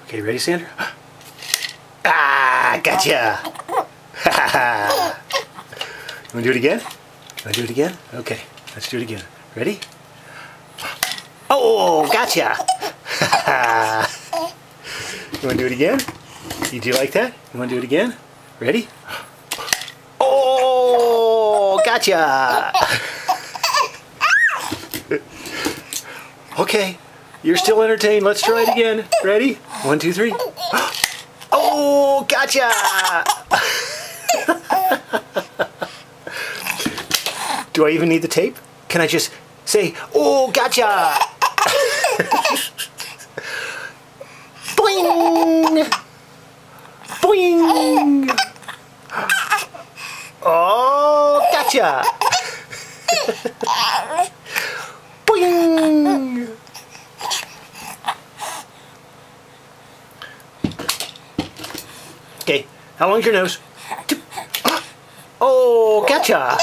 Okay, ready, Zander? Ah, gotcha! You want to do it again? You want to do it again? Okay, let's do it again. Ready? Oh, gotcha! You want to do it again? Did you like that? You want to do it again? Ready? Oh, gotcha! Okay, you're still entertained. Let's try it again. Ready? 1, 2, 3. Oh, gotcha! Do I even need the tape? Can I just say, oh, gotcha! Boing! Boing! Oh, gotcha! Boing! Okay, how long's your nose? Oh, gotcha!